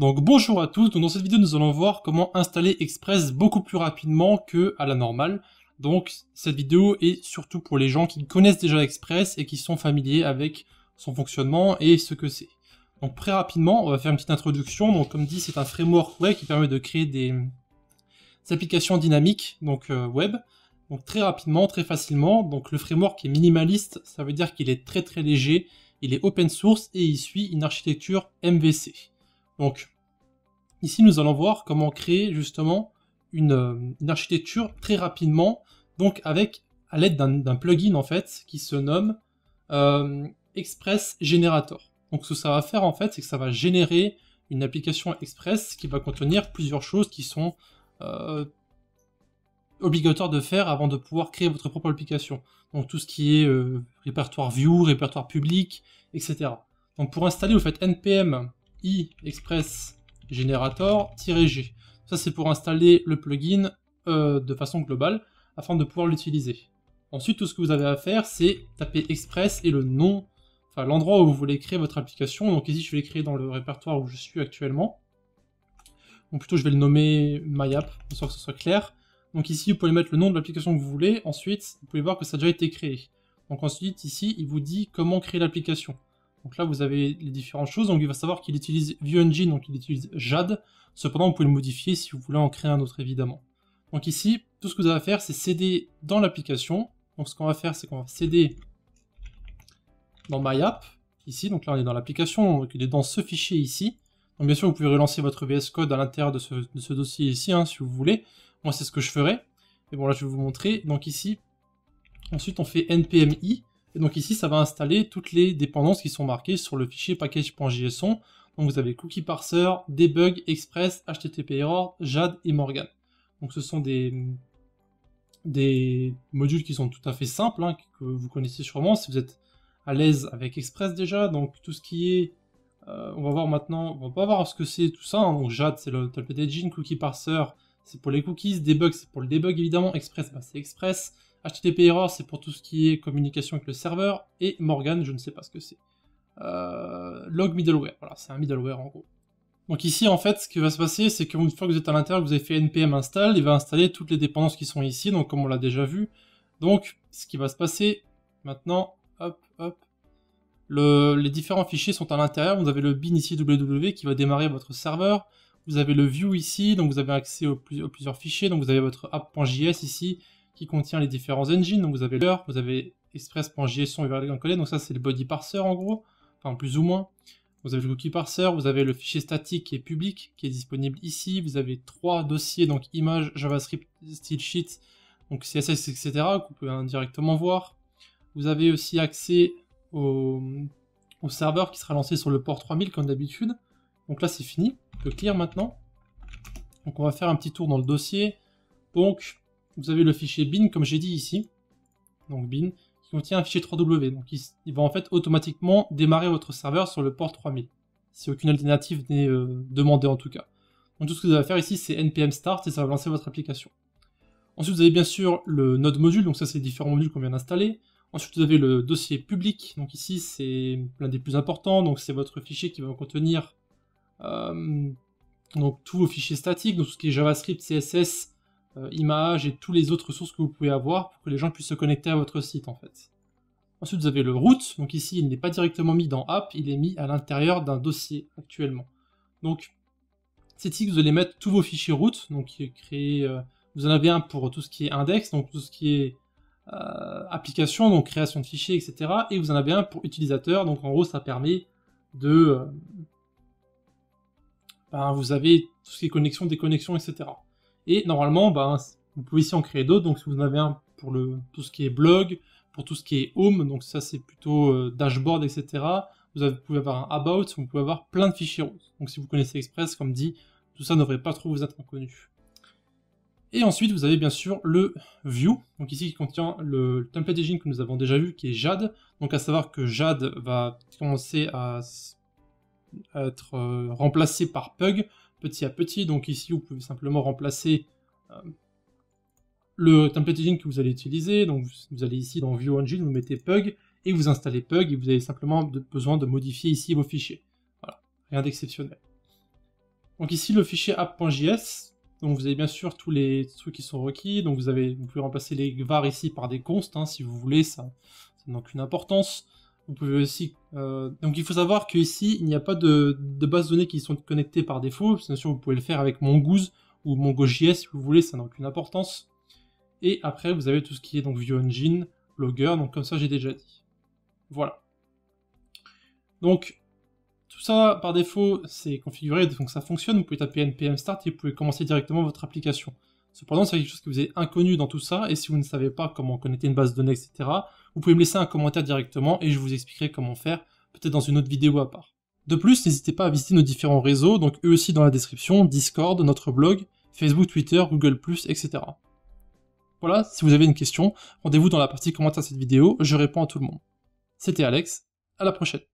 Donc bonjour à tous, donc dans cette vidéo nous allons voir comment installer Express beaucoup plus rapidement que à la normale. Donc cette vidéo est surtout pour les gens qui connaissent déjà Express et qui sont familiers avec son fonctionnement et ce que c'est. Donc très rapidement, on va faire une petite introduction. Donc comme dit, c'est un framework web qui permet de créer des applications dynamiques, donc web. Donc très rapidement, très facilement. Donc le framework est minimaliste, ça veut dire qu'il est très léger, il est open source et il suit une architecture MVC. Donc, ici, nous allons voir comment créer justement une architecture très rapidement, donc à l'aide d'un plugin en fait, qui se nomme Express Generator. Donc, ce que ça va faire en fait, c'est que ça va générer une application Express qui va contenir plusieurs choses qui sont obligatoires de faire avant de pouvoir créer votre propre application. Donc, tout ce qui est répertoire view, répertoire public, etc. Donc, pour installer, vous faites npm i express generator-g. Ça, c'est pour installer le plugin de façon globale afin de pouvoir l'utiliser. Ensuite, tout ce que vous avez à faire, c'est taper Express et le nom, enfin l'endroit où vous voulez créer votre application. Donc ici, je vais les créer dans le répertoire où je suis actuellement. Donc plutôt, je vais le nommer MyApp, de sorte que ce soit clair. Donc ici, vous pouvez mettre le nom de l'application que vous voulez. Ensuite, vous pouvez voir que ça a déjà été créé. Donc ensuite, ici, il vous dit comment créer l'application. Donc là, vous avez les différentes choses. Donc il va savoir qu'il utilise VueEngine, donc il utilise JAD. Cependant, vous pouvez le modifier si vous voulez en créer un autre, évidemment. Donc ici, tout ce que vous avez à faire, c'est cd dans l'application. Donc ce qu'on va faire, c'est qu'on va cd dans MyApp, ici. Donc là, on est dans l'application, donc il est dans ce fichier ici. Donc bien sûr, vous pouvez relancer votre VS Code à l'intérieur de ce dossier ici, hein, si vous voulez. Moi, c'est ce que je ferai. Et bon, là, je vais vous montrer. Donc ici, ensuite, on fait npmi. Et donc ici, ça va installer toutes les dépendances qui sont marquées sur le fichier package.json. Donc vous avez cookie parser, debug, express, http error, JAD et Morgan. Donc ce sont des modules qui sont tout à fait simples, hein, que vous connaissez sûrement si vous êtes à l'aise avec Express déjà. Donc tout ce qui est, on va voir maintenant, on va pas voir ce que c'est tout ça. Hein. Donc JAD c'est le template engine, cookie parser c'est pour les cookies, debug c'est pour le debug évidemment, express bah, c'est express. HTTP error, c'est pour tout ce qui est communication avec le serveur, et Morgan, je ne sais pas ce que c'est. Log middleware, voilà, c'est un middleware en gros. Donc ici, en fait, ce qui va se passer, c'est qu'une fois que vous êtes à l'intérieur, vous avez fait npm install, il va installer toutes les dépendances qui sont ici, donc comme on l'a déjà vu. Donc, ce qui va se passer, maintenant, hop, les différents fichiers sont à l'intérieur, vous avez le bin ici, www, qui va démarrer votre serveur, vous avez le view ici, donc vous avez accès aux plusieurs fichiers, donc vous avez votre app.js ici, qui contient les différents engines, donc vous avez l'heure, vous avez express.json et encodé, donc ça c'est le body parser en gros, enfin plus ou moins. Vous avez le cookie parser, vous avez le fichier statique qui est public, qui est disponible ici, vous avez 3 dossiers, donc image, JavaScript, stylesheet, donc CSS, etc., que vous pouvez indirectement voir. Vous avez aussi accès au serveur qui sera lancé sur le port 3000 comme d'habitude. Donc là c'est fini, on peut clear maintenant. Donc on va faire un petit tour dans le dossier. Donc vous avez le fichier bin, comme j'ai dit ici, donc bin, qui contient un fichier 3W, donc il va en fait automatiquement démarrer votre serveur sur le port 3000, si aucune alternative n'est demandée en tout cas. Donc tout ce que vous allez faire ici, c'est npm start, et ça va lancer votre application. Ensuite vous avez bien sûr le node module, donc ça c'est les différents modules qu'on vient d'installer. Ensuite vous avez le dossier public, donc ici c'est l'un des plus importants, donc c'est votre fichier qui va contenir donc tous vos fichiers statiques, donc tout ce qui est JavaScript, CSS, images et tous les autres ressources que vous pouvez avoir pour que les gens puissent se connecter à votre site en fait. Ensuite vous avez le root, donc ici il n'est pas directement mis dans app, il est mis à l'intérieur d'un dossier actuellement. Donc c'est ici que vous allez mettre tous vos fichiers root, donc qui est créé, vous en avez un pour tout ce qui est index, donc tout ce qui est application, donc création de fichiers, etc. Et vous en avez un pour utilisateur, donc en gros ça permet de... vous avez tout ce qui est connexion, déconnexion, etc. Et normalement, vous pouvez ici en créer d'autres, donc si vous en avez un pour tout ce qui est blog, pour tout ce qui est home, donc ça c'est plutôt dashboard, etc. Vous pouvez avoir un about, vous pouvez avoir plein de fichiers root. Donc si vous connaissez Express, comme dit, tout ça ne devrait pas trop vous être inconnu. Et ensuite, vous avez bien sûr le view, donc ici qui contient le template engine que nous avons déjà vu, qui est JAD. Donc à savoir que JAD va commencer à être remplacé par Pug petit à petit. Donc ici, vous pouvez simplement remplacer le template engine que vous allez utiliser. Donc vous allez ici dans View Engine, vous mettez Pug et vous installez Pug et vous avez simplement besoin de modifier ici vos fichiers. Voilà, rien d'exceptionnel. Donc ici, le fichier app.js, donc vous avez bien sûr tous les trucs qui sont requis, donc vous pouvez remplacer les var ici par des const, hein, si vous voulez, ça n'a aucune importance. Vous pouvez aussi... donc il faut savoir qu'ici, il n'y a pas de bases de données qui sont connectées par défaut, bien sûr vous pouvez le faire avec Mongoose ou MongoJS si vous voulez, ça n'a aucune importance. Et après, vous avez tout ce qui est donc ViewEngine, Logger, donc comme ça j'ai déjà dit. Voilà. Donc, tout ça, par défaut, c'est configuré, donc ça fonctionne, vous pouvez taper npm start et vous pouvez commencer directement votre application. Cependant, c'est quelque chose que vous est inconnu dans tout ça, et si vous ne savez pas comment connecter une base de données, etc., vous pouvez me laisser un commentaire directement, et je vous expliquerai comment faire, peut-être dans une autre vidéo à part. De plus, n'hésitez pas à visiter nos différents réseaux, donc eux aussi dans la description, Discord, notre blog, Facebook, Twitter, Google+, etc. Voilà, si vous avez une question, rendez-vous dans la partie commentaire de cette vidéo, je réponds à tout le monde. C'était Alex, à la prochaine.